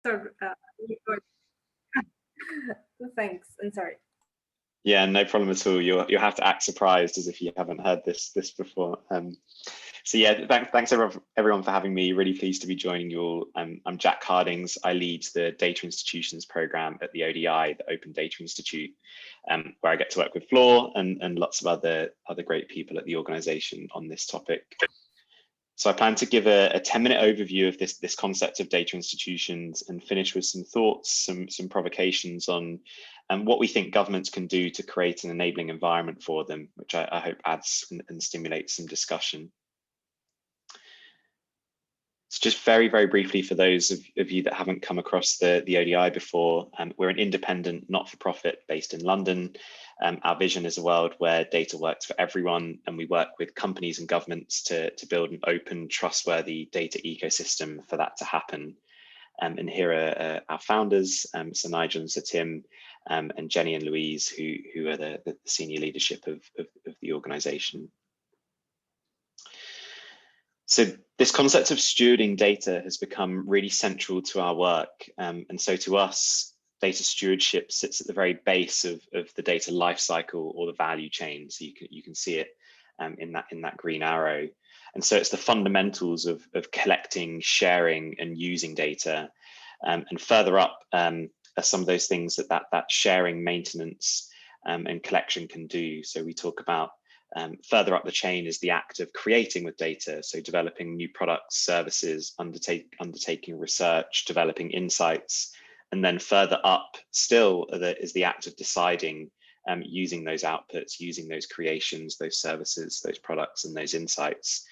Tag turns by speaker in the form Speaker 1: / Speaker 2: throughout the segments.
Speaker 1: So, thanks, and sorry.
Speaker 2: Yeah, no problem at all. You'll have to act surprised as if you haven't heard this before. So yeah, thanks everyone for having me. Really pleased to be joining you all. I'm Jack Hardinges. I lead the Data Institutions program at the ODI, the Open Data Institute, where I get to work with Flor and lots of other great people at the organisation on this topic. So I plan to give a 10-minute overview of this concept of data institutions and finish with some thoughts, some provocations on what we think governments can do to create an enabling environment for them, which I hope adds and stimulates some discussion. So just very briefly for those of you that haven't come across the ODI before, we're an independent, not-for-profit based in London. Our vision is a world where data works for everyone, and we work with companies and governments to build an open, trustworthy data ecosystem for that to happen. And here are our founders, Sir Nigel and Sir Tim, and Jenny and Louise, who are the senior leadership of the organisation. So this concept of stewarding data has become really central to our work. And so to us, data stewardship sits at the very base of the data lifecycle or the value chain. So you can see it in that green arrow. And so it's the fundamentals of collecting, sharing, and using data. And further up are some of those things that sharing, maintenance, and collection can do. So we talk about further up the chain is the act of creating with data, so developing new products, services, undertaking research, developing insights, and then further up still is the act of deciding, using those outputs, using those creations, those services, those products, and those insights.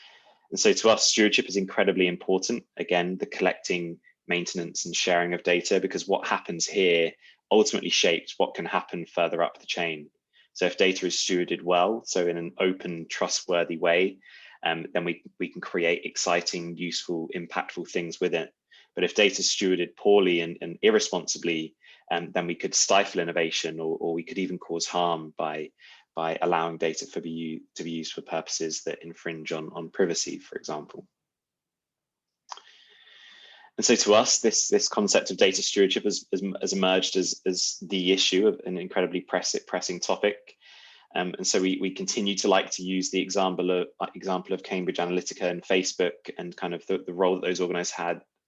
Speaker 2: And so to us, stewardship is incredibly important. Again, the collecting, maintenance, and sharing of data, because what happens here ultimately shapes what can happen further up the chain. So if data is stewarded well, so in an open, trustworthy way, then we can create exciting, useful, impactful things with it. But if data is stewarded poorly and irresponsibly, then we could stifle innovation, or we could even cause harm by allowing data to be used for purposes that infringe on privacy, for example. And so to us, this concept of data stewardship has emerged as the issue of an incredibly pressing topic. And so we continue to like to use the example of Cambridge Analytica and Facebook, and kind of the role that those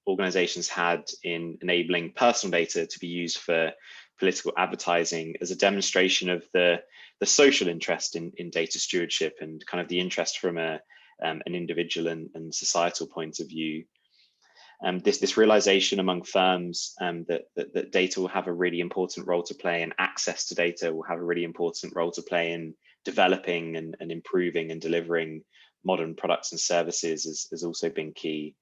Speaker 2: organizations had in enabling personal data to be used for political advertising as a demonstration of the social interest in data stewardship, and kind of the interest from an individual and societal point of view. This realization among firms that data will have a really important role to play, and access to data will have a really important role to play in developing and improving and delivering modern products and services has also been key.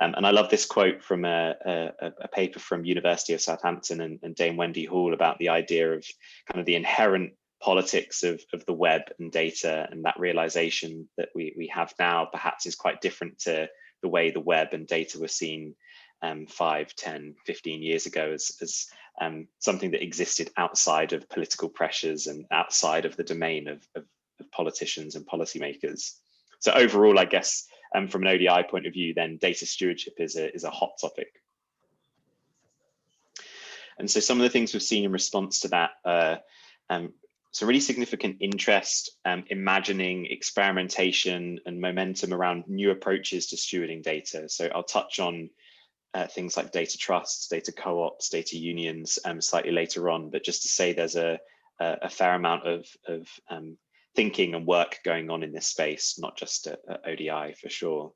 Speaker 2: And I love this quote from a paper from University of Southampton and Dame Wendy Hall about the idea of kind of the inherent politics of the web and data, and that realization that we have now perhaps is quite different to the way the web and data were seen 5, 10, 15 years ago as something that existed outside of political pressures and outside of the domain of politicians and policymakers. So overall, I guess from an ODI point of view, then data stewardship is a hot topic. And so some of the things we've seen in response to that so really significant interest, imagining, experimentation, and momentum around new approaches to stewarding data. So I'll touch on things like data trusts, data co-ops, data unions slightly later on, but just to say there's a fair amount of thinking and work going on in this space, not just at ODI for sure.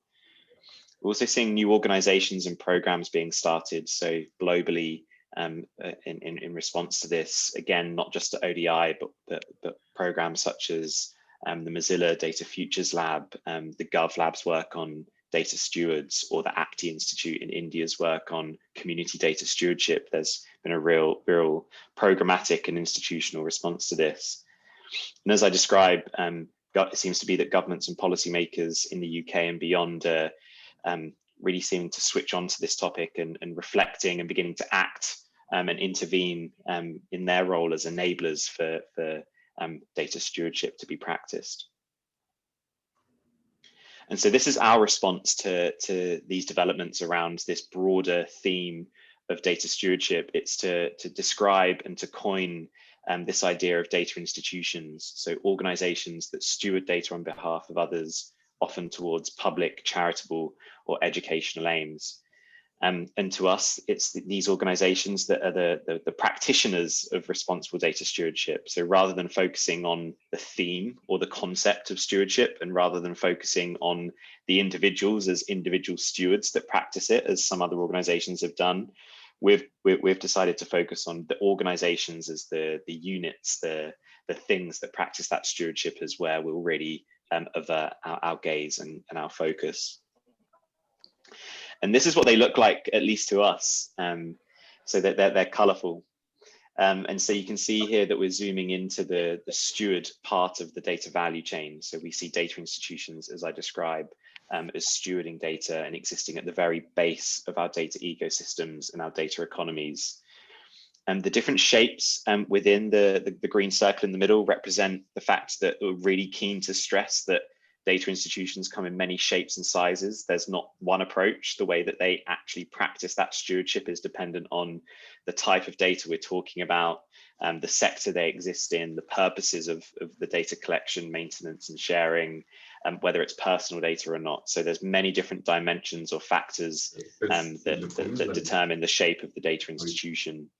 Speaker 2: We're also seeing new organizations and programs being started, so globally, in response to this, again, not just at ODI, but programs such as the Mozilla Data Futures Lab, the GovLab's work on data stewards, or the ACTI Institute in India's work on community data stewardship. There's been a real programmatic and institutional response to this. And as I describe, it seems to be that governments and policymakers in the UK and beyond are really seeming to switch on to this topic and reflecting and beginning to act and intervene in their role as enablers for data stewardship to be practiced. And so this is our response to these developments around this broader theme data stewardship. It's to describe and to coin this idea of data institutions. So organizations that steward data on behalf of others, often towards public, charitable, or educational aims. And to us, it's these organizations that are the practitioners of responsible data stewardship. So rather than focusing on the theme or the concept of stewardship, and rather than focusing on the individuals as individual stewards that practice it, as some other organizations have done, we've decided to focus on the organizations as the units, the things that practice that stewardship, as where we'll really avert our gaze and our focus. And this is what they look like, at least to us. So that they're colorful. And so you can see here that we're zooming into the steward part of the data value chain. So we see data institutions, as I describe, as stewarding data and existing at the very base of our data ecosystems and our data economies. And the different shapes within the green circle in the middle represent the fact that we're really keen to stress that data institutions come in many shapes and sizes. There's not one approach. The way that they actually practice that stewardship is dependent on the type of data we're talking about, the sector they exist in, the purposes of the data collection, maintenance, and sharing, whether it's personal data or not. So there's many different dimensions or factors that determine the shape of the data institution.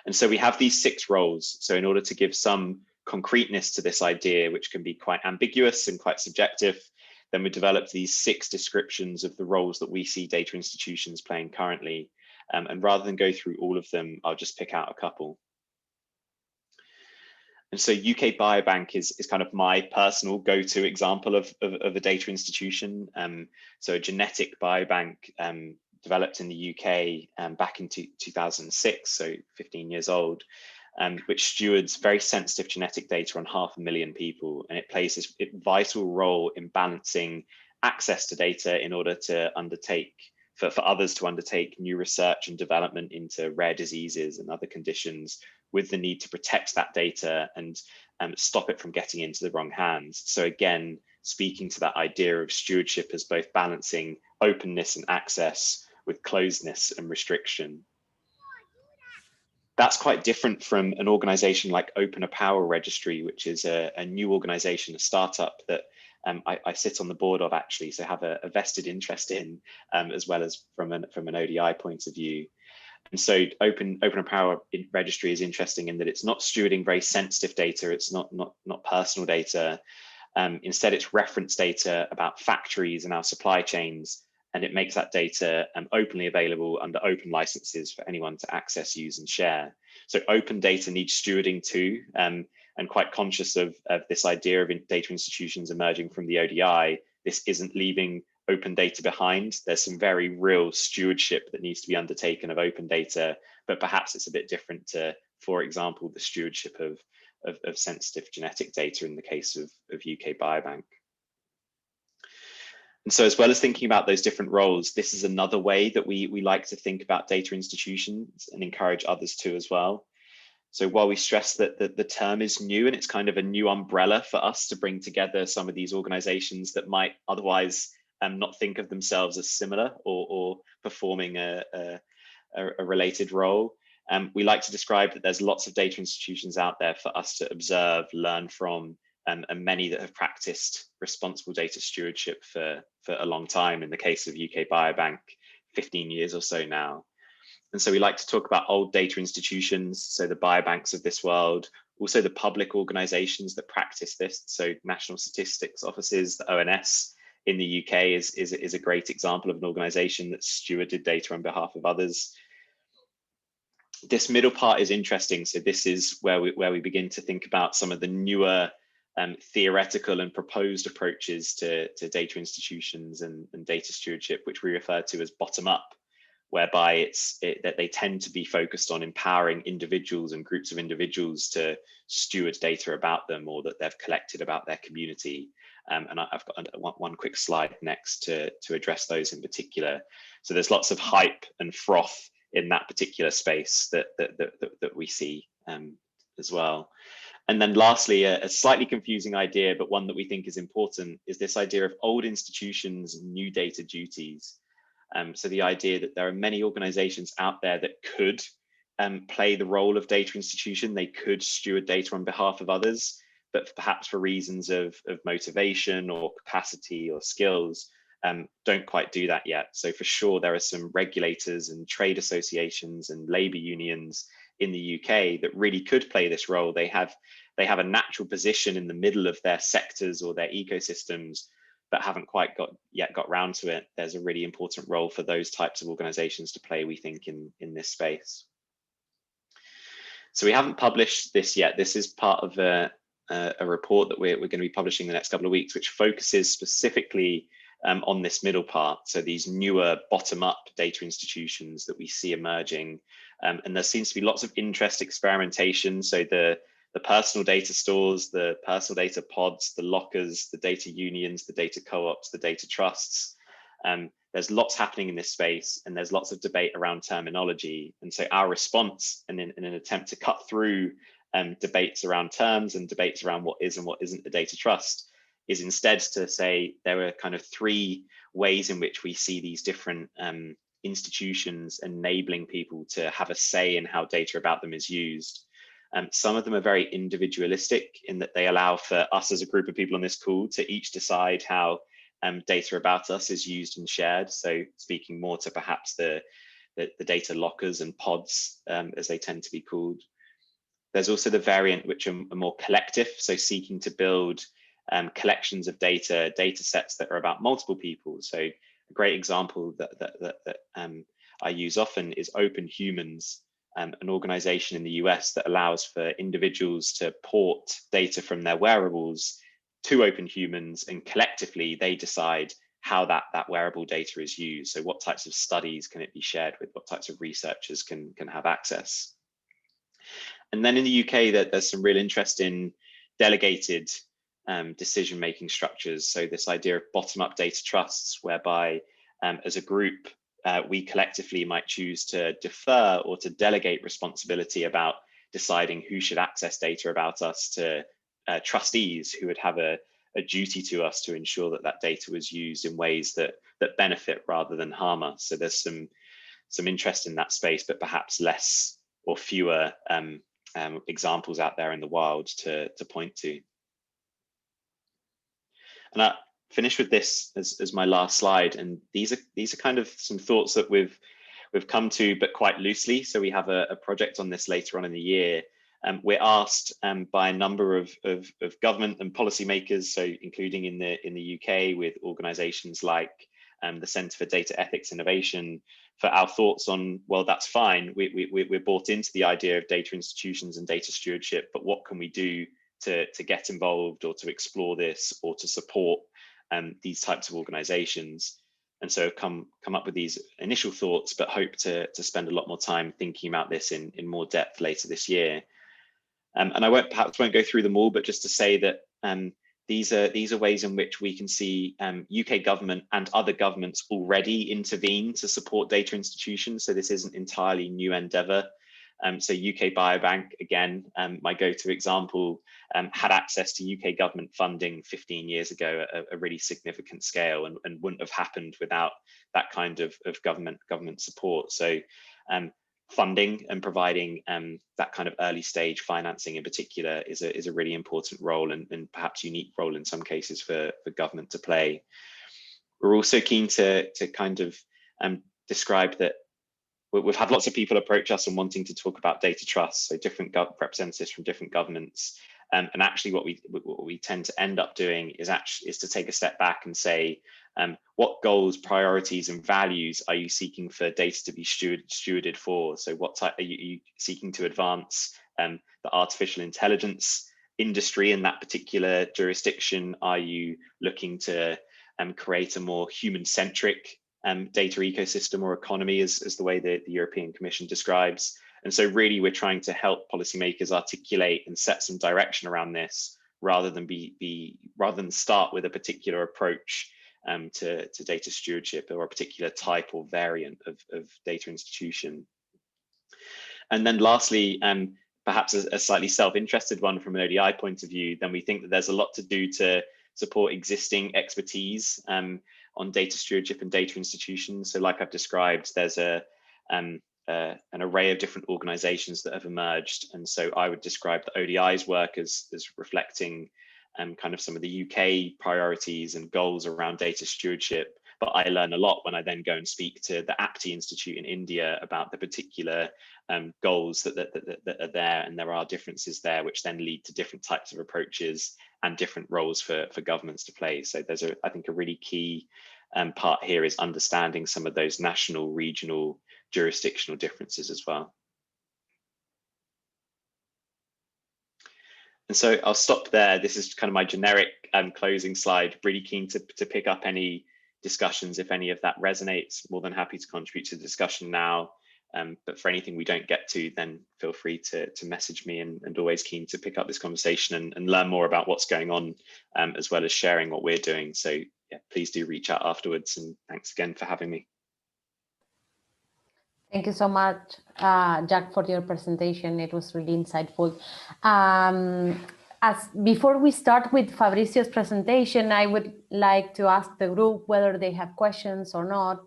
Speaker 2: And so we have these 6 roles. So in order to give some concreteness to this idea, which can be quite ambiguous and quite subjective, then we developed these 6 descriptions of the roles that we see data institutions playing currently. And rather than go through all of them, I'll just pick out a couple. And so UK Biobank is kind of my personal go-to example of a data institution. So a genetic biobank developed in the UK back in 2006, so 15 years old, which stewards very sensitive genetic data on 500,000 people. And it plays this vital role in balancing access to data in order to undertake, for others to undertake new research and development into rare diseases and other conditions, with the need to protect that data and stop it from getting into the wrong hands. So again, speaking to that idea of stewardship as both balancing openness and access with closedness and restriction. That's quite different from an organization like Open a Power Registry, which is a new organization, a startup that I sit on the board of, actually, so have a vested interest in, as well as from an ODI point of view. And so Open a Power Registry is interesting in that it's not stewarding very sensitive data, it's not personal data. Instead, it's reference data about factories and our supply chains, and it makes that data openly available under open licenses for anyone to access, use, and share. So open data needs stewarding too, and quite conscious of this idea of data institutions emerging from the ODI. This isn't leaving open data behind. There's some very real stewardship that needs to be undertaken of open data, but perhaps it's a bit different to, for example, the stewardship of sensitive genetic data in the case of UK Biobank. And so, as well as thinking about those different roles, this is another way that we like to think about data institutions and encourage others to as well. So while we stress that the term is new and it's kind of a new umbrella for us to bring together some of these organizations that might otherwise not think of themselves as similar or performing a related role, we like to describe that there's lots of data institutions out there for us to observe, learn from, and many that have practiced responsible data stewardship for a long time. In the case of UK Biobank, 15 years or so now. And so we like to talk about old data institutions, so the biobanks of this world, also the public organizations that practice this. So National Statistics Offices, the ONS in the UK is a great example of an organization that stewarded data on behalf of others. This middle part is interesting. So this is where we begin to think about some of the newer theoretical and proposed approaches to data institutions and data stewardship, which we refer to as bottom up, whereby that they tend to be focused on empowering individuals and groups of individuals to steward data about them or that they've collected about their community. And I've got one quick slide next to address those in particular. So there's lots of hype and froth in that particular space that we see as well. And then lastly, a slightly confusing idea, but one that we think is important, is this idea of old institutions and new data duties. So the idea that there are many organizations out there that could play the role of data institution, they could steward data on behalf of others, but perhaps for reasons of motivation or capacity or skills, don't quite do that yet. So for sure, there are some regulators and trade associations and labor unions in the UK that really could play this role. They have a natural position in the middle of their sectors or their ecosystems, but haven't quite got round to it. There's a really important role for those types of organizations to play, we think, in this space. So we haven't published this yet. This is part of a report that we're going to be publishing in the next couple of weeks, which focuses specifically on this middle part. So these newer bottom-up data institutions that we see emerging. And there seems to be lots of interest, experimentation. So the personal data stores, the personal data pods, the lockers, the data unions, the data co-ops, the data trusts. There's lots happening in this space, and there's lots of debate around terminology. And so our response, in an attempt to cut through debates around terms and debates around what is and what isn't a data trust, is instead to say there are kind of three ways in which we see these different institutions enabling people to have a say in how data about them is used. Some of them are very individualistic in that they allow for us as a group of people on this call to each decide how data about us is used and shared. So speaking more to perhaps the data lockers and pods, as they tend to be called. There's also the variant which are more collective, so seeking to build collections of data sets that are about multiple people. So a great example that I use often is Open Humans, an organization in the US that allows for individuals to port data from their wearables to Open Humans, and collectively they decide how that wearable data is used. So what types of studies can it be shared with? What types of researchers can have access? And then in the UK, there's some real interest in delegated decision-making structures. So this idea of bottom-up data trusts, whereby as a group, we collectively might choose to defer or to delegate responsibility about deciding who should access data about us to trustees who would have a duty to us to ensure that that data was used in ways that benefit rather than harm us. So there's some interest in that space, but perhaps less or fewer examples out there in the wild to point to. And I finish with this as my last slide. And these are kind of some thoughts that we've come to, but quite loosely. So we have a project on this later on in the year. We're asked by a number of government and policymakers, so including in the UK with organisations like the Centre for Data Ethics Innovation, for our thoughts on, well, that's fine. We're bought into the idea of data institutions and data stewardship, but what can we do to get involved or to explore this or to support these types of organisations? And so come up with these initial thoughts, but hope to spend a lot more time thinking about this in more depth later this year. And I perhaps won't go through them all, but just to say that these are ways in which we can see UK government and other governments already intervene to support data institutions. So this isn't entirely new endeavour. So UK Biobank, again, my go-to example, had access to UK government funding 15 years ago at a really significant scale, and wouldn't have happened without that kind of government support. So funding and providing that kind of early stage financing in particular is a really important role, and perhaps unique role in some cases for government to play. We're also keen to kind of describe that we've had lots of people approach us and wanting to talk about data trust, so different representatives from different governments. And actually what we tend to end up doing is to take a step back and say, what goals, priorities, and values are you seeking for data to be stewarded for? So what type are you seeking to advance the artificial intelligence industry in that particular jurisdiction? Are you looking to create a more human-centric data ecosystem or economy, as the way the European Commission describes? And so really we're trying to help policymakers articulate and set some direction around this, rather than start with a particular approach to data stewardship or a particular type or variant of data institution. And then lastly, perhaps a slightly self-interested one from an ODI point of view, then we think that there's a lot to do to support existing expertise on data stewardship and data institutions. So like I've described, there's an array of different organizations that have emerged. And so I would describe the ODI's work as reflecting kind of some of the UK priorities and goals around data stewardship. But I learn a lot when I then go and speak to the APTI Institute in India about the particular goals that are there, and there are differences there, which then lead to different types of approaches and different roles for governments to play. So there's I think a really key part here is understanding some of those national, regional, jurisdictional differences as well. And so I'll stop there. This is kind of my generic closing slide. Really keen to pick up any discussions if any of that resonates. More than happy to contribute to the discussion now. But for anything we don't get to, then feel free to message me, and always keen to pick up this conversation and learn more about what's going on, as well as sharing what we're doing. So yeah, please do reach out afterwards, and thanks again for having me.
Speaker 3: Thank you so much, Jack, for your presentation. It was really insightful. Before we start with Fabrizio's presentation, I would like to ask the group whether they have questions or not.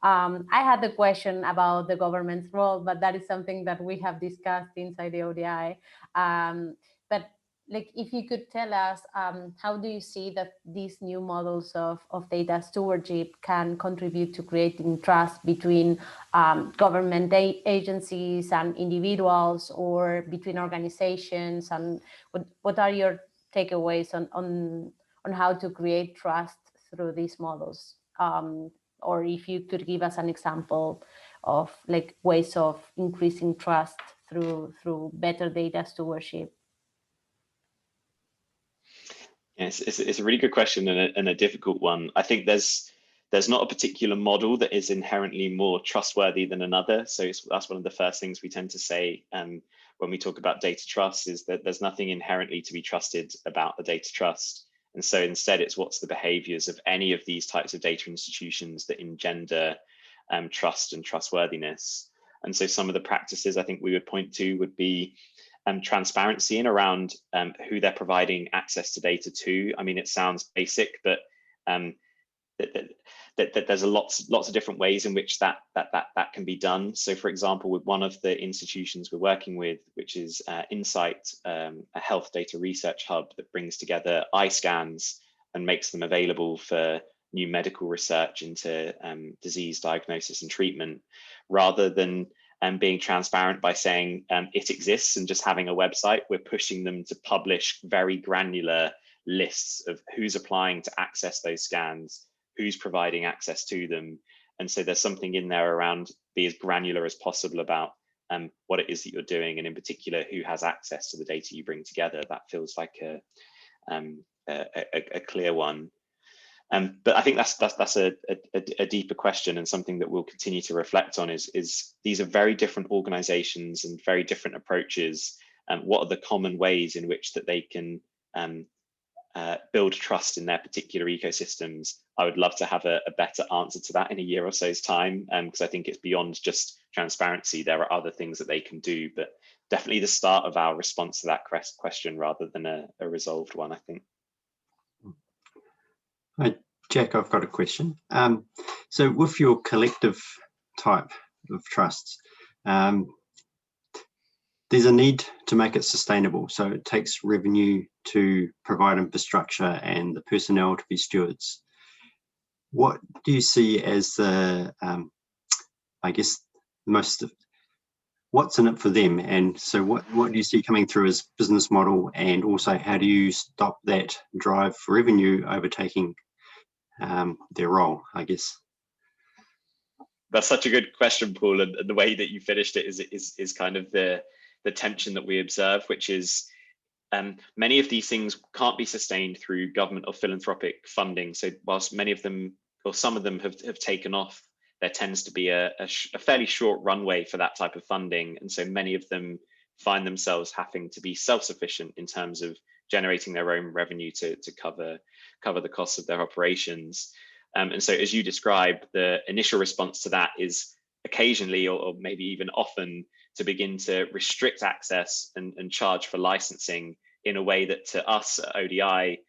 Speaker 3: I had the question about the government's role, but that is something that we have discussed inside the ODI. But like, if you could tell us, how do you see that these new models of data stewardship can contribute to creating trust between government agencies and individuals, or between organizations? And what are your takeaways on how to create trust through these models? Or if you could give us an example of like ways of increasing trust through better data stewardship.
Speaker 2: Yes, it's a really good question and a difficult one. I think there's not a particular model that is inherently more trustworthy than another. So that's one of the first things we tend to say when we talk about data trust, is that there's nothing inherently to be trusted about the data trust. And so instead, it's what's the behaviors of any of these types of data institutions that engender trust and trustworthiness. And so some of the practices I think we would point to would be transparency in around who they're providing access to data to. I mean, it sounds basic, but that there's lots of different ways in which that can be done. So for example, with one of the institutions we're working with, which is Insight, a health data research hub that brings together eye scans and makes them available for new medical research into disease diagnosis and treatment, rather than being transparent by saying it exists and just having a website, we're pushing them to publish very granular lists of who's applying to access those scans, who's providing access to them. And so there's something in there around be as granular as possible about what it is that you're doing, and in particular, who has access to the data you bring together. That feels like a clear one. But I think that's a deeper question, and something that we'll continue to reflect on is these are very different organizations and very different approaches. What are the common ways in which that they can build trust in their particular ecosystems? I would love to have a better answer to that in a year or so's time, because I think it's beyond just transparency. There are other things that they can do, but definitely the start of our response to that question rather than a resolved one, I think.
Speaker 4: Hi, Jack, I've got a question. So with your collective type of trusts, there's a need to make it sustainable. So it takes revenue to provide infrastructure and the personnel to be stewards. What do you see as the, I guess, what's in it for them? And so what do you see coming through as business model? And also, how do you stop that drive for revenue overtaking their role, I guess?
Speaker 2: That's such a good question, Paul. And the way that you finished it is kind of the tension that we observe, which is many of these things can't be sustained through government or philanthropic funding. So whilst many of them, or some of them have taken off, there tends to be a fairly short runway for that type of funding. And so many of them find themselves having to be self-sufficient in terms of generating their own revenue to cover the costs of their operations. And so as you described, the initial response to that is occasionally, or maybe even often, to begin to restrict access and charge for licensing in a way that to us at ODI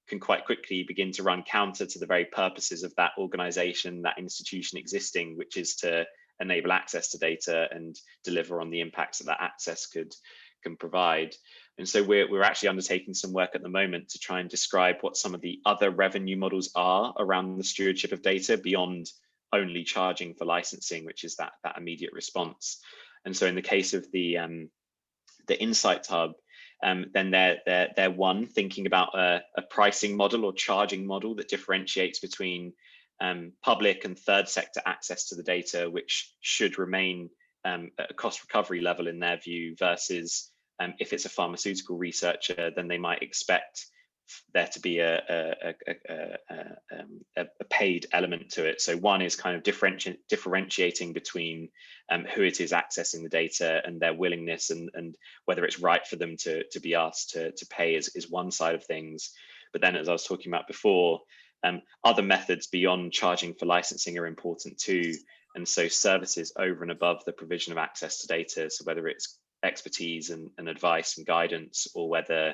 Speaker 2: can quite quickly begin to run counter to the very purposes of that organization, that institution existing, which is to enable access to data and deliver on the impacts that that access can provide. And so we're actually undertaking some work at the moment to try and describe what some of the other revenue models are around the stewardship of data beyond only charging for licensing, which is that immediate response. And so in the case of the Insight Hub, then they're one, thinking about a pricing model or charging model that differentiates between public and third sector access to the data, which should remain at a cost recovery level in their view, versus if it's a pharmaceutical researcher, then they might expect there to be a paid element to it. So one is kind of differentiating between who it is accessing the data and their willingness and whether it's right for them to be asked to pay is one side of things. But then, as I was talking about before, other methods beyond charging for licensing are important too. And so services over and above the provision of access to data, so whether it's expertise and advice and guidance, or whether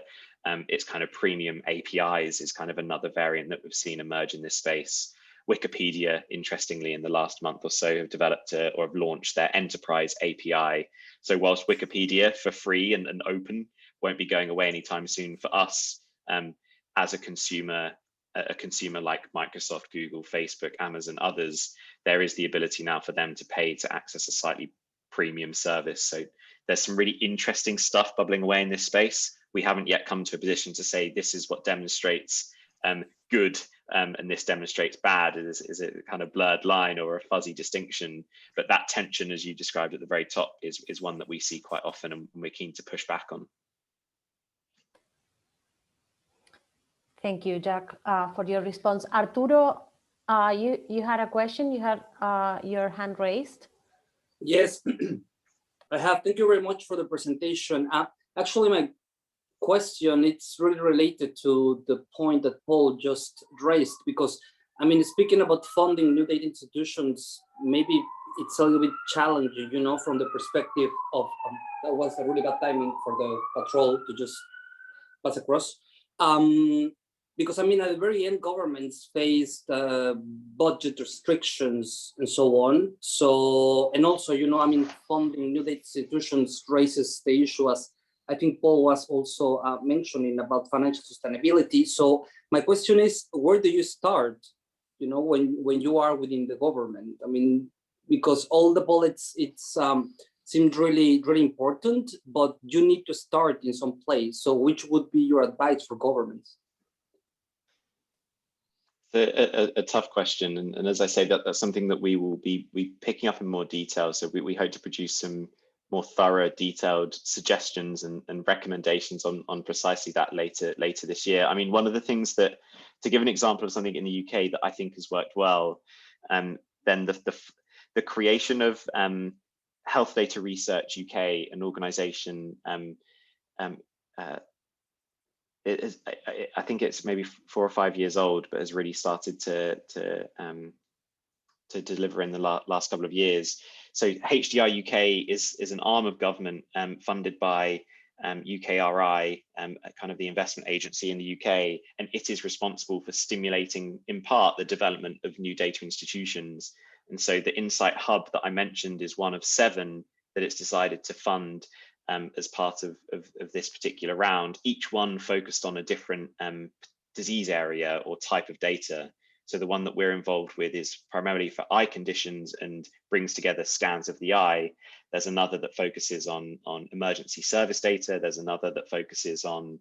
Speaker 2: it's kind of premium APIs is kind of another variant that we've seen emerge in this space. Wikipedia, interestingly, in the last month or so have developed or have launched their enterprise API. So whilst Wikipedia for free and open won't be going away anytime soon, for us as a consumer like Microsoft, Google, Facebook, Amazon, others, there is the ability now for them to pay to access a slightly premium service. So there's some really interesting stuff bubbling away in this space. We haven't yet come to a position to say this is what demonstrates good and this demonstrates bad. Is it a kind of blurred line or a fuzzy distinction? But that tension, as you described at the very top, is one that we see quite often and we're keen to push back on.
Speaker 3: Thank you, Jack, for your response. Arturo, you had a question. You had your hand raised.
Speaker 5: Yes, I have. Thank you very much for the presentation. Actually, my question, it's really related to the point that Paul just raised, because I mean, speaking about funding new data institutions, maybe it's a little bit challenging, you know, from the perspective of that was a really bad timing for the patrol to just pass across. Because I mean, at the very end, governments faced budget restrictions and so on. So, and also, you know, I mean, funding new data institutions raises the issue, as I think Paul was also mentioning, about financial sustainability. So my question is, where do you start, you know, when you are within the government? I mean, because all the bullets, seemed really, really important, but you need to start in some place. So which would be your advice for governments?
Speaker 2: A tough question, and as I say, that's something that we will be picking up in more detail. So we hope to produce some more thorough, detailed suggestions and recommendations on precisely that later this year. I mean, one of the things that, to give an example of something in the UK that I think has worked well, then the creation of Health Data Research UK, an organisation. I think it's maybe 4 or 5 years old, but has really started to deliver in the last couple of years. So HDR UK is an arm of government funded by UKRI, kind of the investment agency in the UK, and it is responsible for stimulating, in part, the development of new data institutions. And so the Insight Hub that I mentioned is one of 7 that it's decided to fund as part of this particular round, each one focused on a different disease area or type of data. So the one that we're involved with is primarily for eye conditions and brings together scans of the eye. There's another that focuses on emergency service data. There's another that focuses on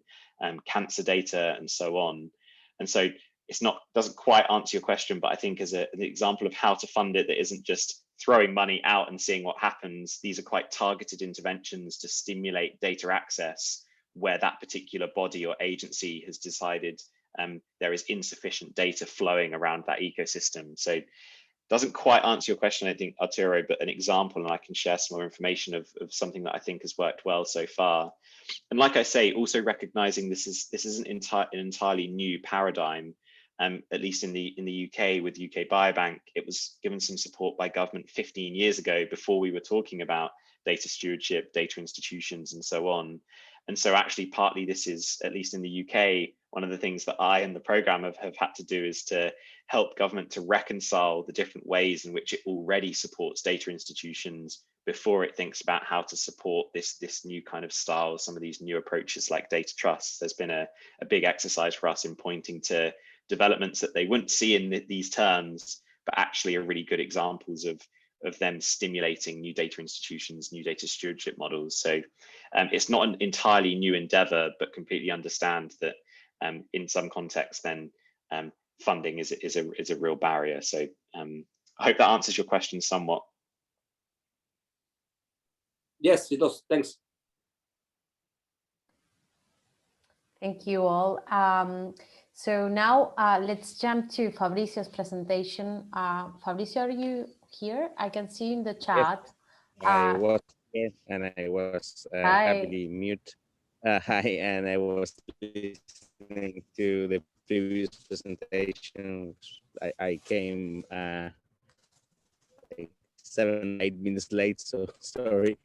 Speaker 2: cancer data and so on. And so doesn't quite answer your question, but I think as an example of how to fund it that isn't just throwing money out and seeing what happens, these are quite targeted interventions to stimulate data access where that particular body or agency has decided there is insufficient data flowing around that ecosystem. So doesn't quite answer your question, I think, Arturo, but an example, and I can share some more information of something that I think has worked well so far. And like I say, also recognizing this isn't an entirely new paradigm. at least in the UK with UK Biobank, it was given some support by government 15 years ago, before we were talking about data stewardship, data institutions, and so on. And so actually partly this is, at least in the UK, one of the things that I and the program have had to do is to help government to reconcile the different ways in which it already supports data institutions before it thinks about how to support this new kind of style, some of these new approaches like data trusts. There's been a big exercise for us in pointing to developments that they wouldn't see in these terms, but actually are really good examples of them stimulating new data institutions, new data stewardship models. So it's not an entirely new endeavor, but completely understand that in some contexts, then funding is a real barrier. So I hope that answers your question somewhat.
Speaker 5: Yes, it does. Thanks.
Speaker 3: Thank you all. So now let's jump to Fabrizio's presentation. Fabrizio, are you here? I can see in the chat.
Speaker 6: Yes, I was here and I was happily mute. Hi, and I was listening to the previous presentation. I came like 7-8 minutes late, so sorry.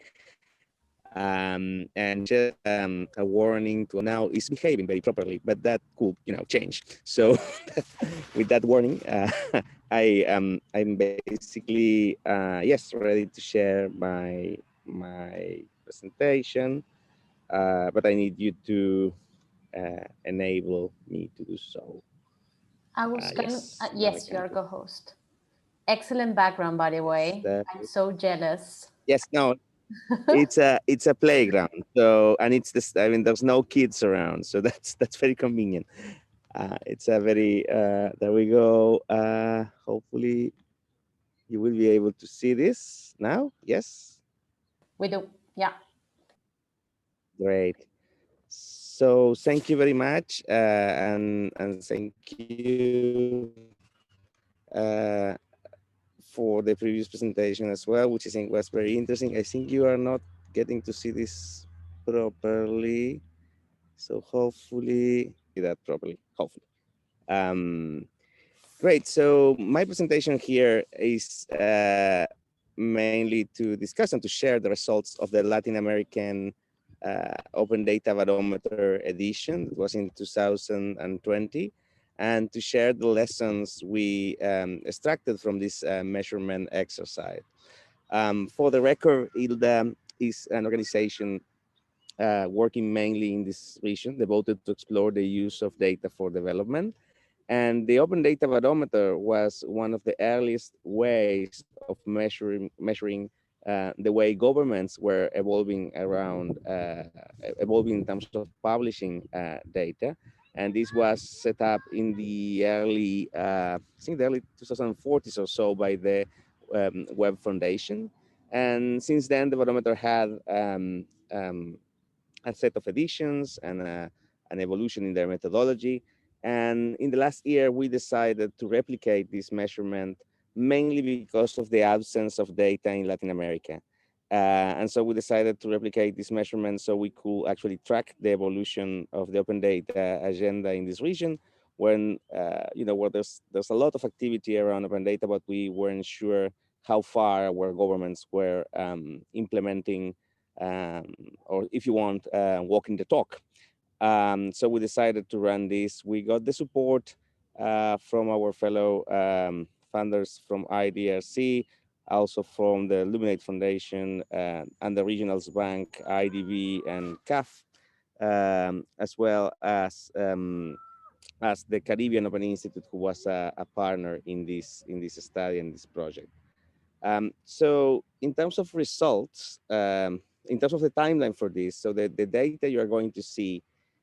Speaker 6: And just a warning to now is behaving very properly, but that could, change. So with that warning, I'm basically yes, ready to share my presentation, but I need you to enable me to do so.
Speaker 3: Agus, yes, you're co-host. Excellent background, by the way. I'm so jealous.
Speaker 6: Yes, no. It's a playground, so, and it's this, I mean, there's no kids around, so that's very convenient. It's a very there we go. Hopefully you will be able to see this now. Yes,
Speaker 3: we do. Yeah,
Speaker 6: great. So thank you very much, and thank you for the previous presentation as well, which I think was very interesting. I think you are not getting to see this properly, so hopefully see that properly, hopefully. Great, so my presentation here is mainly to discuss and to share the results of the Latin American Open Data Barometer edition. It was in 2020, and to share the lessons we extracted from this measurement exercise. For the record, ILDA is an organization working mainly in this region, devoted to explore the use of data for development. And the Open Data Barometer was one of the earliest ways of measuring the way governments were evolving in terms of publishing data. And this was set up in the early, I think the early 2040s or so by the Web Foundation. And since then, the barometer had a set of editions and an evolution in their methodology. And in the last year, we decided to replicate this measurement mainly because of the absence of data in Latin America. And so we decided to replicate this measurement so we could actually track the evolution of the open data agenda in this region, when where there's a lot of activity around open data, but we weren't sure how far our governments were implementing, or if you want, walking the talk. So we decided to run this. We got the support from our fellow funders from IDRC, also from the Luminate Foundation and the Regionals Bank, IDB and CAF, as well as the Caribbean Open Institute, who was a partner in this study and this project. So in terms of results, in terms of the timeline for this, so the data you are going to see,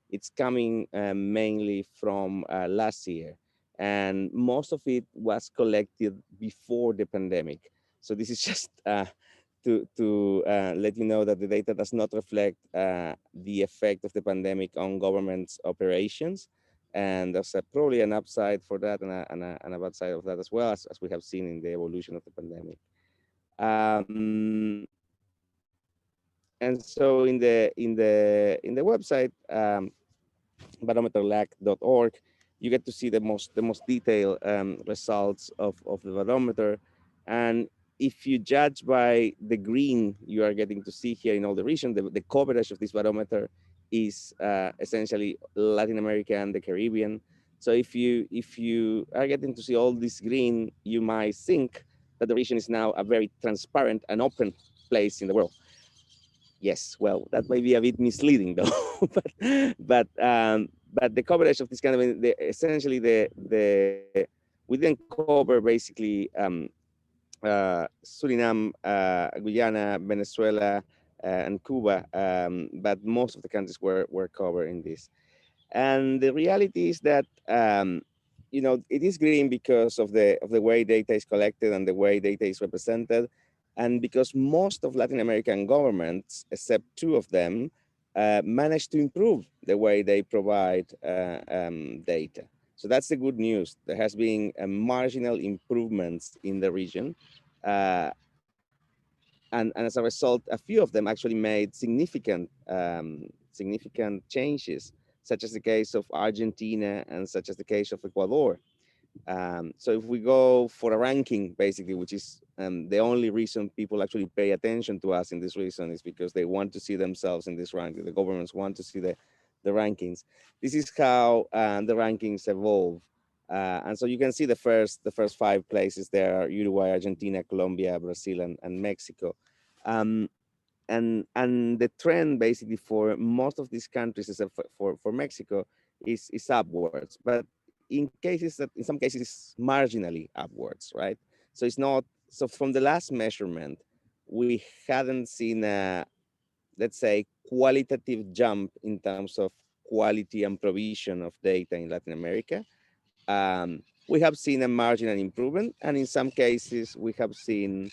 Speaker 6: it's coming mainly from last year, and most of it was collected before the pandemic. So this is just to let you know that the data does not reflect the effect of the pandemic on government's operations. And there's probably an upside for that and a bad side of that as well, as we have seen in the evolution of the pandemic. And so in the website, barometerlac.org, you get to see the most detailed results of the barometer. And if you judge by the green you are getting to see here in all the region, the coverage of this barometer is essentially Latin America and the Caribbean. So if you are getting to see all this green, you might think that the region is now a very transparent and open place in the world. Yes, well, that might be a bit misleading though, but the coverage of this kind of essentially we didn't cover basically Suriname, Guyana, Venezuela, and Cuba, but most of the countries were covered in this. And the reality is that you know, it is green because of the way data is collected and the way data is represented, and because most of Latin American governments, except 2 of them, managed to improve the way they provide data. So that's the good news. There has been marginal improvements in the region. And as a result, a few of them actually made significant changes, such as the case of Argentina and such as the case of Ecuador. So if we go for a ranking, basically, which is the only reason people actually pay attention to us in this region is because they want to see themselves in this ranking. The governments want to see the rankings. This is how the rankings evolve. And so you can see the first 5 places there are Uruguay, Argentina, Colombia, Brazil, and Mexico. And the trend basically for most of these countries, except for Mexico, is upwards. But in some cases it's marginally upwards, right? So it's not, so from the last measurement, we hadn't seen a, let's say, qualitative jump in terms of quality and provision of data in Latin America. We have seen a marginal improvement, and in some cases we have seen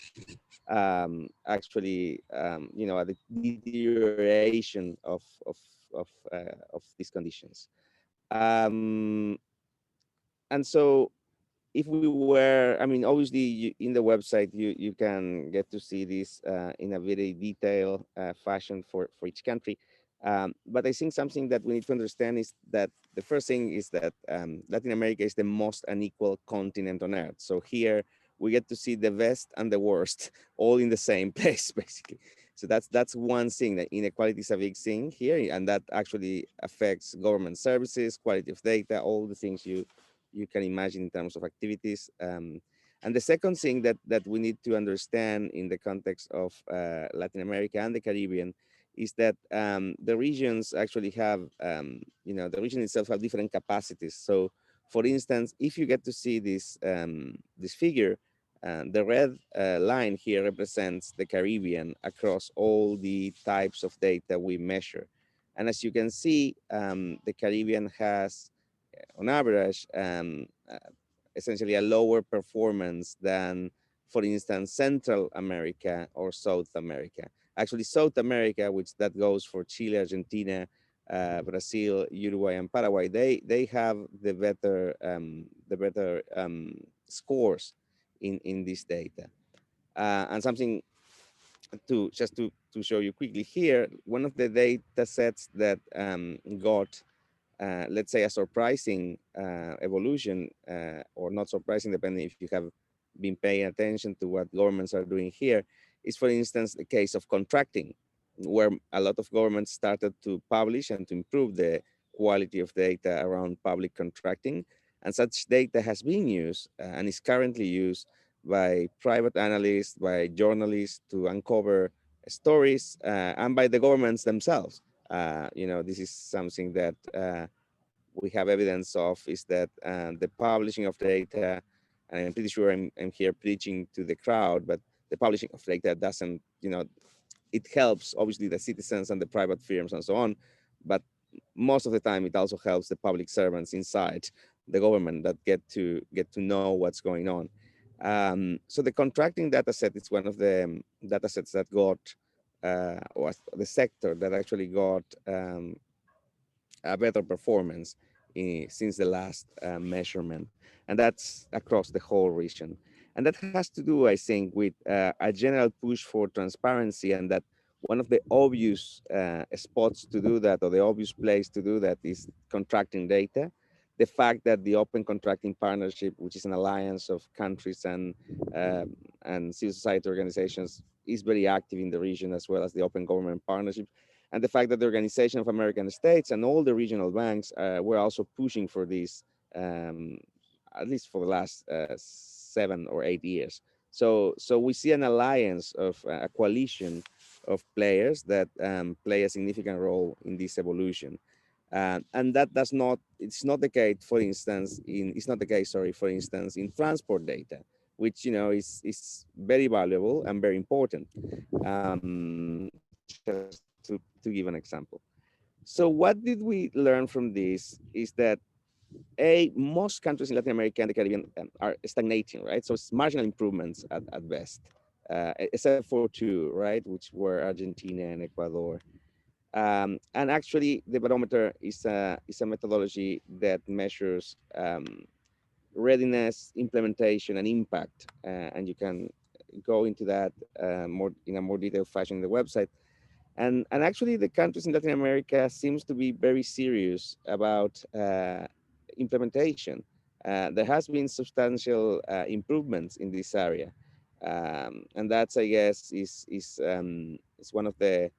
Speaker 6: actually, you know, a deterioration of these conditions. And so if we were, I mean, obviously in the website, you can get to see this in a very detailed fashion for each country. But I think something that we need to understand is that the first thing is that Latin America is the most unequal continent on Earth. So here we get to see the best and the worst all in the same place, basically. So that's one thing, that inequality is a big thing here, and that actually affects government services, quality of data, all the things you can imagine in terms of activities. And the second thing that we need to understand in the context of Latin America and the Caribbean is that the regions actually have, you know, the region itself have different capacities. So for instance, if you get to see this, this figure, the red line here represents the Caribbean across all the types of data we measure. And as you can see, the Caribbean has, on average, essentially a lower performance than, for instance, Central America or South America. Actually, South America, which that goes for Chile, Argentina, Brazil, Uruguay, and Paraguay, they have the better scores in this data. And something to show you quickly here, one of the data sets that got let's say a surprising evolution, or not surprising, depending if you have been paying attention to what governments are doing here, is, for instance, the case of contracting, where a lot of governments started to publish and to improve the quality of data around public contracting. And such data has been used and is currently used by private analysts, by journalists to uncover stories, and by the governments themselves. You know, this is something that we have evidence of, is that the publishing of data, and I'm pretty sure I'm here preaching to the crowd, but the publishing of data doesn't, you know, it helps obviously the citizens and the private firms and so on, but most of the time it also helps the public servants inside the government that get to know what's going on. So the contracting data set is one of the data sets that got, or the sector that actually got a better performance since the last measurement. And that's across the whole region. And that has to do, I think, with a general push for transparency, and that one of the obvious spots to do that, or the obvious place to do that, is contracting data. the fact that the Open Contracting Partnership, which is an alliance of countries and civil society organizations, is very active in the region, as well as the Open Government Partnership, and the fact that the Organization of American States and all the regional banks were also pushing for this, at least for the last 7 or 8 years. So we see an alliance of a coalition of players that play a significant role in this evolution. And that does not, it's not the case, for instance, for instance, in transport data, which, you know, is very valuable and very important. Just to give an example. So what did we learn from this is that most countries in Latin America and the Caribbean are stagnating, right? So it's marginal improvements at best, except for 2, right, which were Argentina and Ecuador. And actually, the barometer is a methodology that measures readiness, implementation, and impact. And you can go into that in a more detailed fashion in the website. And actually, the countries in Latin America seems to be very serious about implementation. There has been substantial improvements in this area, and that's, I guess, is one of the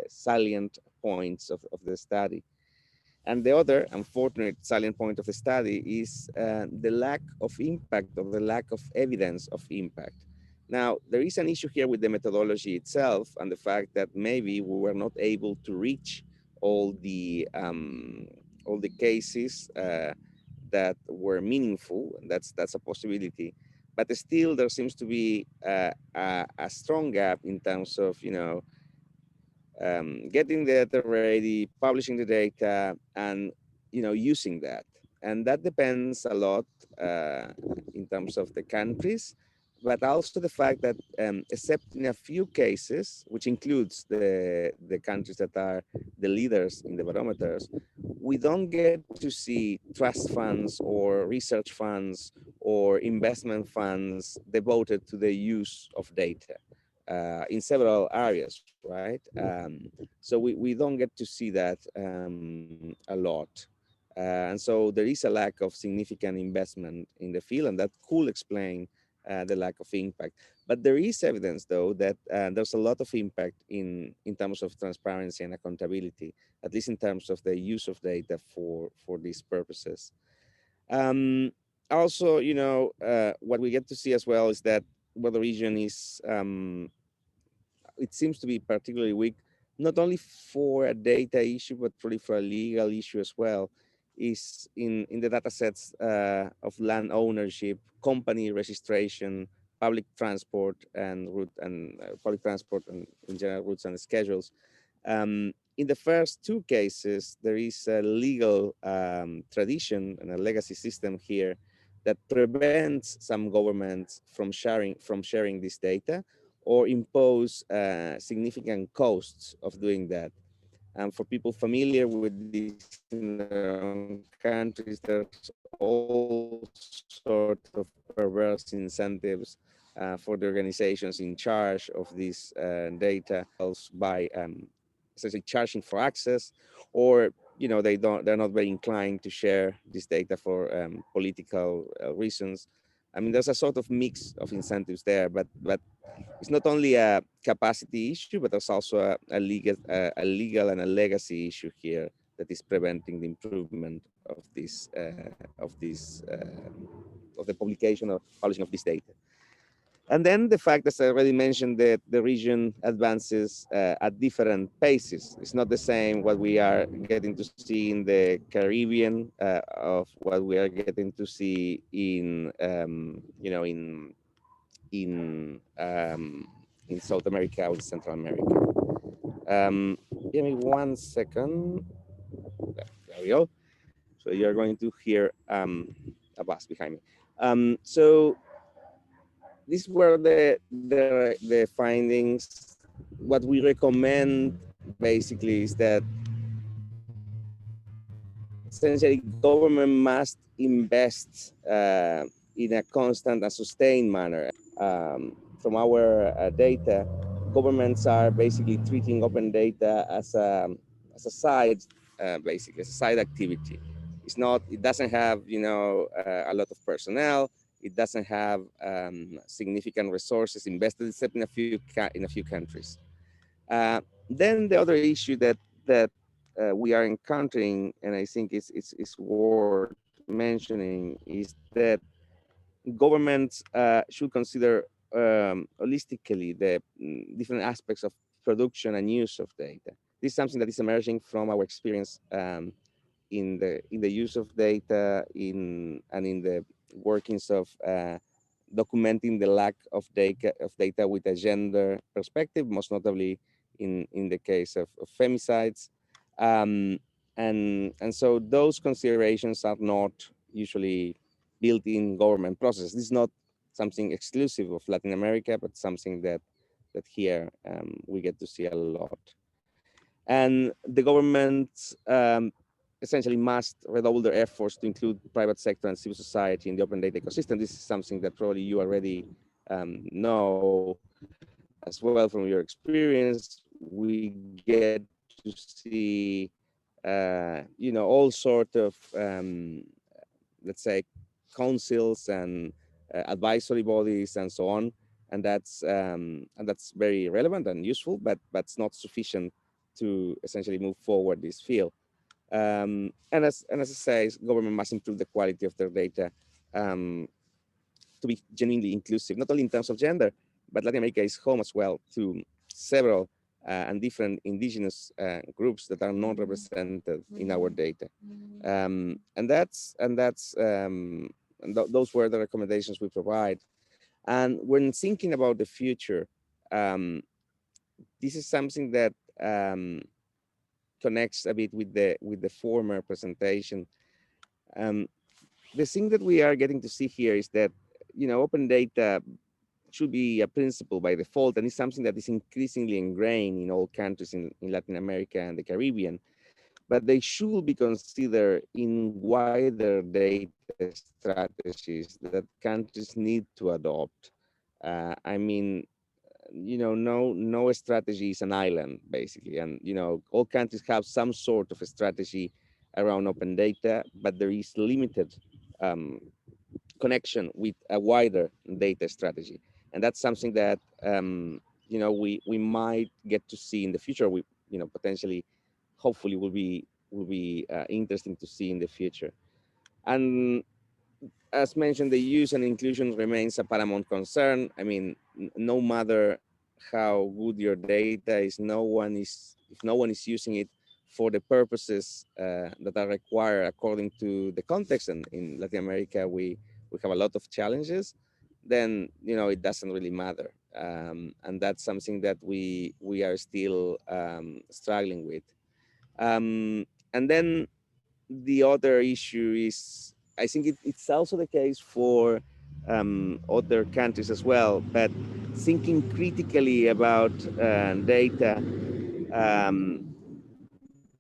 Speaker 6: salient points of the study. And the other unfortunate salient point of the study is the lack of impact, or the lack of evidence of impact. Now, there is an issue here with the methodology itself, and the fact that maybe we were not able to reach all the cases that were meaningful. That's a possibility. But still, there seems to be a strong gap in terms of, you know, getting the data ready, publishing the data, and, you know, using that. And that depends a lot in terms of the countries, but also the fact that except in a few cases, which includes the countries that are the leaders in the barometers, we don't get to see trust funds or research funds or investment funds devoted to the use of data in several areas, right? So we don't get to see that a lot. And so there is a lack of significant investment in the field, and that could explain the lack of impact. But there is evidence, though, that there's a lot of impact in terms of transparency and accountability, at least in terms of the use of data for these purposes. Also, you know, what we get to see as well is that what the region is, it seems to be particularly weak, not only for a data issue, but probably for a legal issue as well, is in the data sets of land ownership, company registration, public transport and public transport and in general routes and schedules. In the first 2 cases, there is a legal tradition and a legacy system here that prevents some governments from sharing this data, or impose significant costs of doing that. And for people familiar with this in their own countries, there's all sorts of perverse incentives for the organizations in charge of this data by essentially charging for access, or, you know, they're not very inclined to share this data for political reasons. I mean, there's a sort of mix of incentives there, but it's not only a capacity issue, but there's also a legal and a legacy issue here that is preventing the improvement of the publication or publishing of this data. And then the fact, as I already mentioned, that the region advances at different paces. It's not the same what we are getting to see in the Caribbean of what we are getting to see in, you know, in South America or Central America. Give me 1 second. There we go. So you're going to hear a bus behind me. So these were the findings. What we recommend basically is that essentially government must invest in a constant and sustained manner. From our data, governments are basically treating open data as a side, basically as a side activity. It doesn't have, a lot of personnel. It doesn't have significant resources invested except in a few countries. Then the other issue that we are encountering, and I think it's worth mentioning, is that governments should consider holistically the different aspects of production and use of data. This is something that is emerging from our experience in the use of data and in the workings of documenting the lack of data with a gender perspective, most notably in the case of femicides. And so those considerations are not usually built in government processes. This is not something exclusive of Latin America, but something that here we get to see a lot. And the governments essentially must redouble their efforts to include private sector and civil society in the open data ecosystem. This is something that probably you already know as well from your experience. We get to see, all sort of, let's say, councils and advisory bodies and so on, and that's very relevant and useful, but it's not sufficient to essentially move forward this field. And as I say, government must improve the quality of their data to be genuinely inclusive, not only in terms of gender, but Latin America is home as well to several and different indigenous groups that are not represented in our data. And those were the recommendations we provide. And when thinking about the future, this is something that connects a bit with the former presentation. The thing that we are getting to see here is that, open data should be a principle by default, and it's something that is increasingly ingrained in all countries in Latin America and the Caribbean, but they should be considered in wider data strategies that countries need to adopt. I mean, no strategy is an island, basically. And, all countries have some sort of a strategy around open data, but there is limited connection with a wider data strategy. And that's something that, we might get to see in the future. We, potentially, hopefully will be interesting to see in the future. And as mentioned, the use and inclusion remains a paramount concern. I mean, no matter how good your data is, if no one is using it for the purposes that are required according to the context, and in Latin America, we have a lot of challenges, then, it doesn't really matter. And that's something that we are still struggling with. And then the other issue is, I think it's also the case for other countries as well, but thinking critically about data,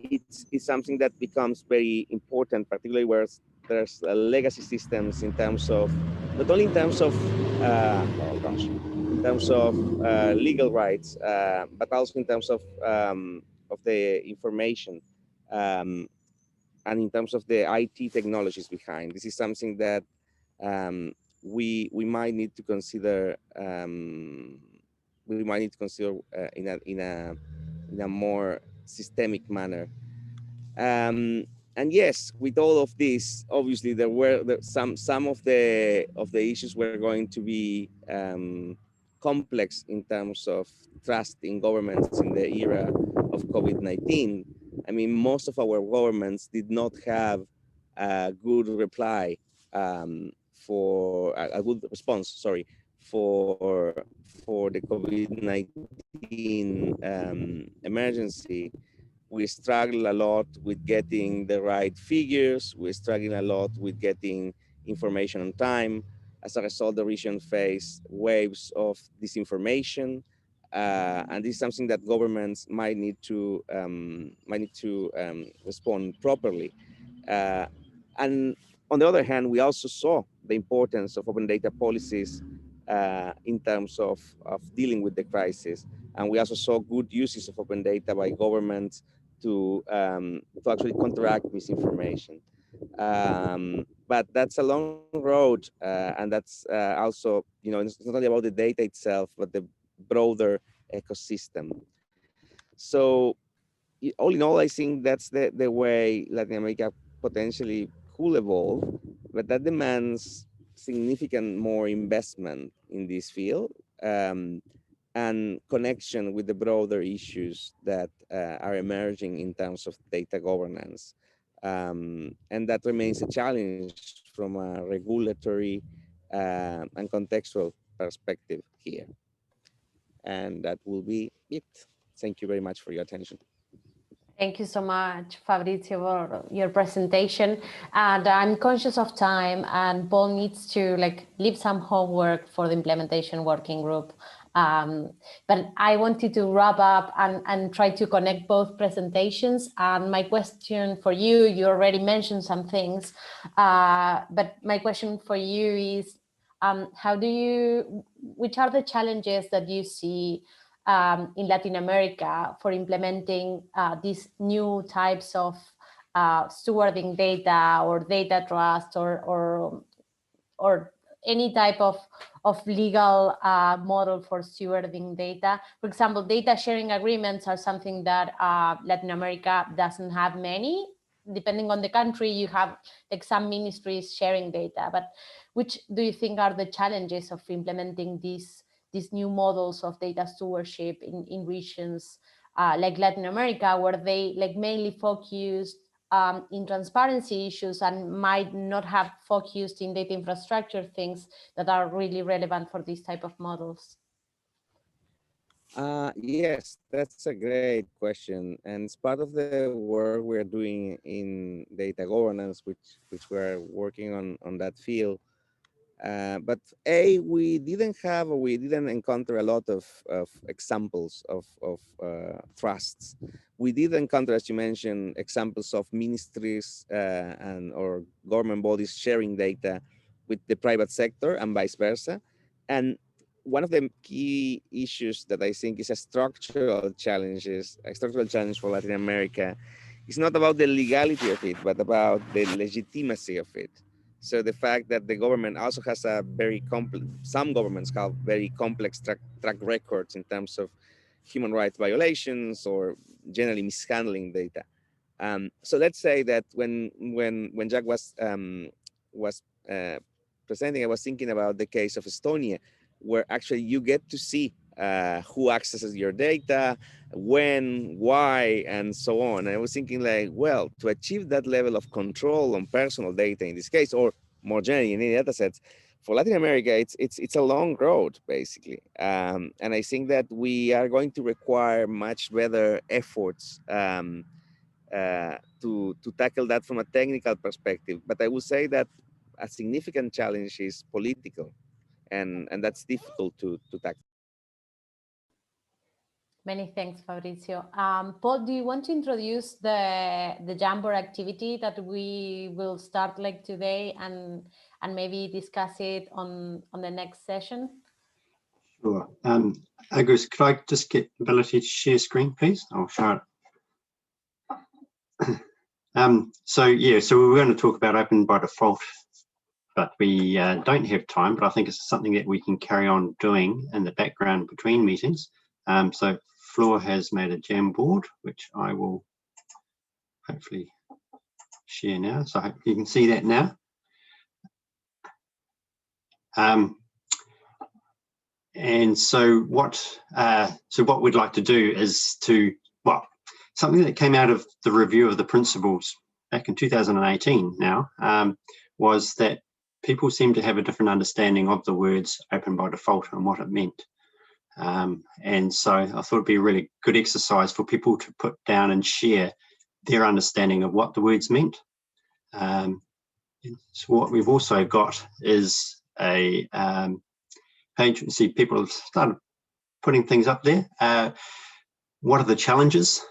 Speaker 6: it's something that becomes very important, particularly where there's legacy systems in terms of, not only in terms of, in terms of legal rights, but also in terms of the information. And in terms of the IT technologies behind. This is something that we might need to consider. We might need to consider in a more systemic manner. And yes, with all of this, obviously there were some of the issues were going to be complex in terms of trust in governments in the era of COVID-19. I mean, most of our governments did not have a good reply for a good response, sorry, for the COVID-19 emergency. We struggle a lot with getting the right figures. We struggle a lot with getting information on time. As a result, the region faced waves of disinformation. And this is something that governments might need to respond properly. And on the other hand, we also saw the importance of open data policies in terms of dealing with the crisis. And we also saw good uses of open data by governments to actually counteract misinformation. But that's a long road, and that's also, you know, it's not only about the data itself, but the broader ecosystem. So all in all, I think that's the way Latin America potentially could evolve, but that demands significant more investment in this field, and connection with the broader issues that are emerging in terms of data governance. And that remains a challenge from a regulatory and contextual perspective here. And that will be it. Thank you very much for your attention.
Speaker 3: Thank you so much, Fabrizio, for your presentation. And I'm conscious of time, and Paul needs to leave some homework for the implementation working group. But I wanted to wrap up and try to connect both presentations. And my question for you, you already mentioned some things, but my question for you is, which are the challenges that you see in Latin America for implementing these new types of stewarding data or data trust or any type of legal model for stewarding data? For example, data sharing agreements are something that Latin America doesn't have many. Depending on the country, you have some ministries sharing data, but which do you think are the challenges of implementing these new models of data stewardship in regions like Latin America, where they mainly focused in transparency issues and might not have focused in data infrastructure things that are really relevant for these type of models?
Speaker 6: Yes, that's a great question, and it's part of the work we're doing in data governance, which we're working on that field. But we didn't encounter a lot of examples of trusts. We did encounter, as you mentioned, examples of ministries or government bodies sharing data with the private sector and vice versa. And one of the key issues that I think is a structural challenge for Latin America is not about the legality of it, but about the legitimacy of it. So the fact that the government also has a very some governments have very complex track records in terms of human rights violations or generally mishandling data. So let's say that when Jack was presenting, I was thinking about the case of Estonia, where actually you get to see who accesses your data, when, why, and so on. And I was thinking well, to achieve that level of control on personal data in this case, or more generally in any data sets, for Latin America, it's a long road, basically. And I think that we are going to require much better efforts to tackle that from a technical perspective. But I would say that a significant challenge is political, and that's difficult to tackle.
Speaker 3: Many thanks, Fabrizio. Paul, do you want to introduce the Jamboard activity that we will start today and maybe discuss it on the next session?
Speaker 4: Sure. Agus, could I just get the ability to share screen, please? I'll show it. So we're going to talk about open by default, but we don't have time, but I think it's something that we can carry on doing in the background between meetings. So Flor has made a Jamboard, which I will hopefully share now. So I hope you can see that now. And so what we'd like to do is something that came out of the review of the principles back in 2018 now, was that people seem to have a different understanding of the words open by default and what it meant. And so I thought it'd be a really good exercise for people to put down and share their understanding of what the words meant. So what we've also got is a page. You see people have started putting things up there. What are the challenges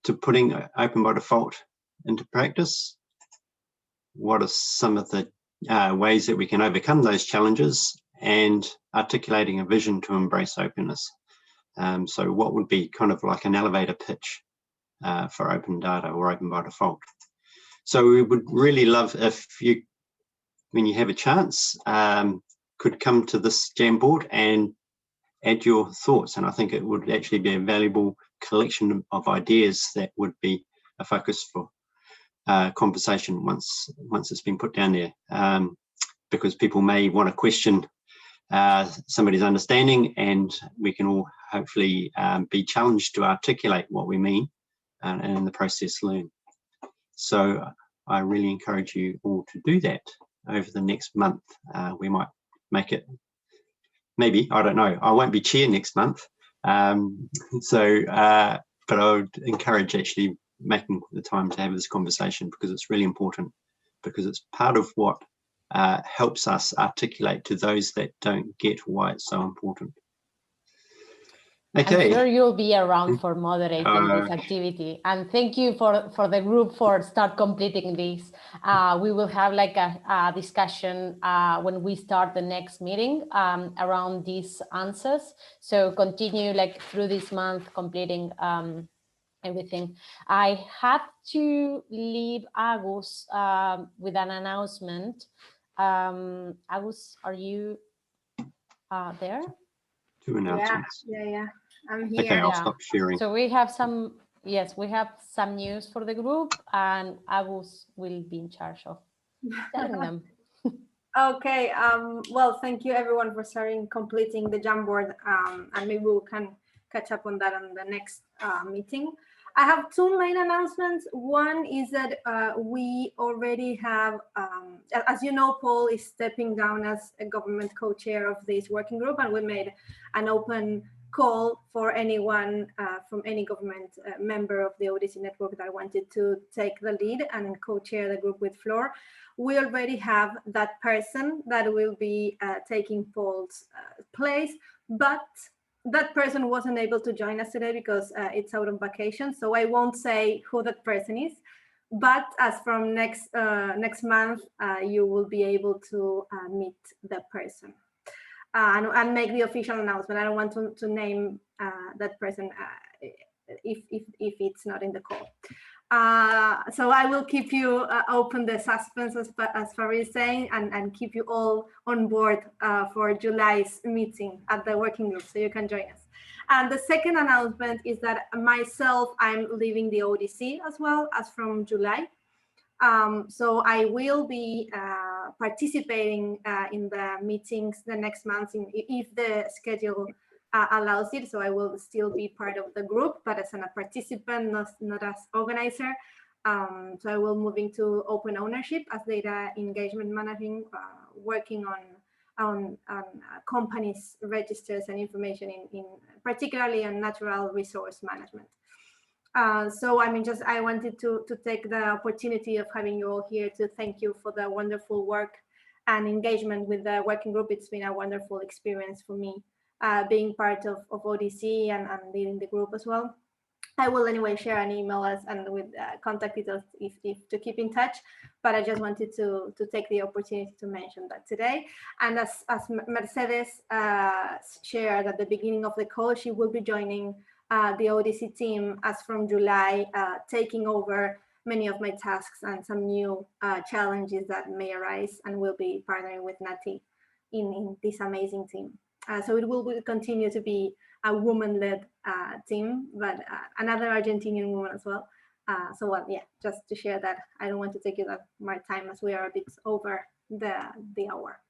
Speaker 4: to putting open by default into practice? What are some of the ways that we can overcome those challenges, and articulating a vision to embrace openness? So what would be kind of like an elevator pitch for open data or open by default? So we would really love if you, when you have a chance, could come to this Jamboard and add your thoughts. And I think it would actually be a valuable collection of ideas that would be a focus for conversation once it's been put down there, because people may want to question somebody's understanding, and we can all hopefully be challenged to articulate what we mean and in the process learn. So I really encourage you all to do that over the next month. We might make it, maybe, I don't know, I won't be chair next month. But I would encourage actually making the time to have this conversation, because it's really important, because it's part of what helps us articulate to those that don't get why it's so important. Okay.
Speaker 3: I'm sure you'll be around for moderating this activity. And thank you for the group for start completing this. We will have like a discussion when we start the next meeting around these answers. So continue like through this month completing everything. I have to leave Agus with an announcement. Agus, are you there?
Speaker 4: Two announcements.
Speaker 1: Yeah, I'm here.
Speaker 4: Okay, I'll stop sharing.
Speaker 3: So we have some, yes, we have some news for the group, and Agus will be in charge of telling them.
Speaker 1: Okay, well, thank you everyone for completing the Jamboard, and maybe we can catch up on that on the next meeting. I have two main announcements. One is that we already have, as you know, Paul is stepping down as a government co-chair of this working group, and we made an open call for anyone from any government member of the ODC network that wanted to take the lead and co-chair the group with Flor. We already have that person that will be taking Paul's place, but that person wasn't able to join us today because it's out on vacation. So I won't say who that person is, but as from next month, you will be able to meet the person and make the official announcement. I don't want to name that person if it's not in the call. So I will keep you open the suspense as Fabrizio is saying, and keep you all on board for July's meeting at the working group, so you can join us. And the second announcement is that myself, I'm leaving the ODC as well as from July. So I will be participating in the meetings the next month if the schedule allows it. So I will still be part of the group, but as a participant, not as organizer. So I will move into open ownership as data engagement managing, working on companies, registers and information in particularly on natural resource management. So I mean, I wanted to take the opportunity of having you all here to thank you for the wonderful work and engagement with the working group. It's been a wonderful experience for me, being part of ODC and leading the group as well. I will anyway share an email and with contact details if to keep in touch, but I just wanted to take the opportunity to mention that today. And as Mercedes shared at the beginning of the call, she will be joining the ODC team as from July, taking over many of my tasks and some new challenges that may arise, and will be partnering with Nati in this amazing team. So it will continue to be a woman-led team, but another Argentinian woman as well. So well, yeah, just to share that. I don't want to take you that much time as we are a bit over the hour.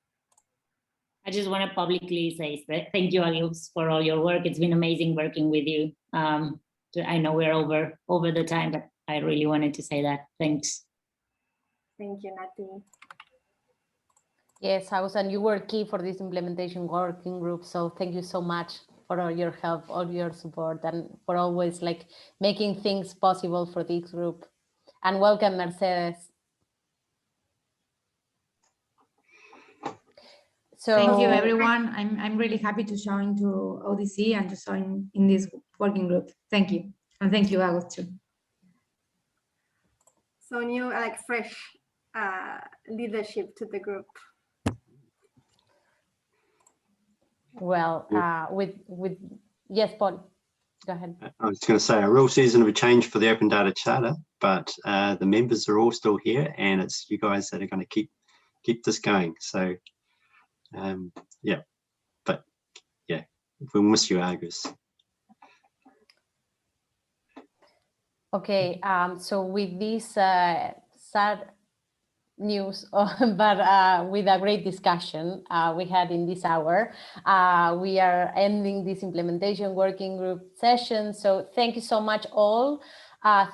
Speaker 7: I just want to publicly say thank you, Agus, for all your work. It's been amazing working with you. I know we're over the time, but I really wanted to say that. Thanks.
Speaker 1: Thank you, Nati.
Speaker 3: Yes, Agus, and you were key for this implementation working group. So thank you so much for all your help, all your support, and for always like making things possible for this group. And welcome, Mercedes. So
Speaker 8: thank you, everyone. I'm really happy to join to ODC and to join in this working group. Thank you, and thank you, Agus, too.
Speaker 1: So new, like fresh leadership to the group.
Speaker 3: Well, yes, Paul, go ahead.
Speaker 4: I was going to say a real season of a change for the Open Data Charter. but the members are all still here, and it's you guys that are going to keep this going. So yeah, but yeah, we'll miss you, Agus.
Speaker 3: Okay, so with this sad news, but with a great discussion we had in this hour, we are ending this implementation working group session. So thank you so much all.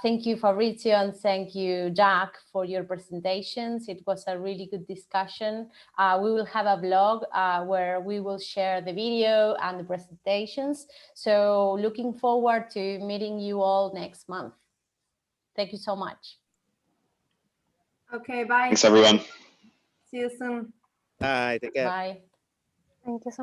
Speaker 3: Thank you, Fabrizio, and thank you, Jack, for your presentations. It was a really good discussion. We will have a blog where we will share the video and the presentations. So looking forward to meeting you all next month. Thank you so much.
Speaker 1: Okay, bye.
Speaker 2: Thanks, everyone.
Speaker 1: See you soon.
Speaker 6: Bye. Take care.
Speaker 3: Bye.
Speaker 1: Thank you so much.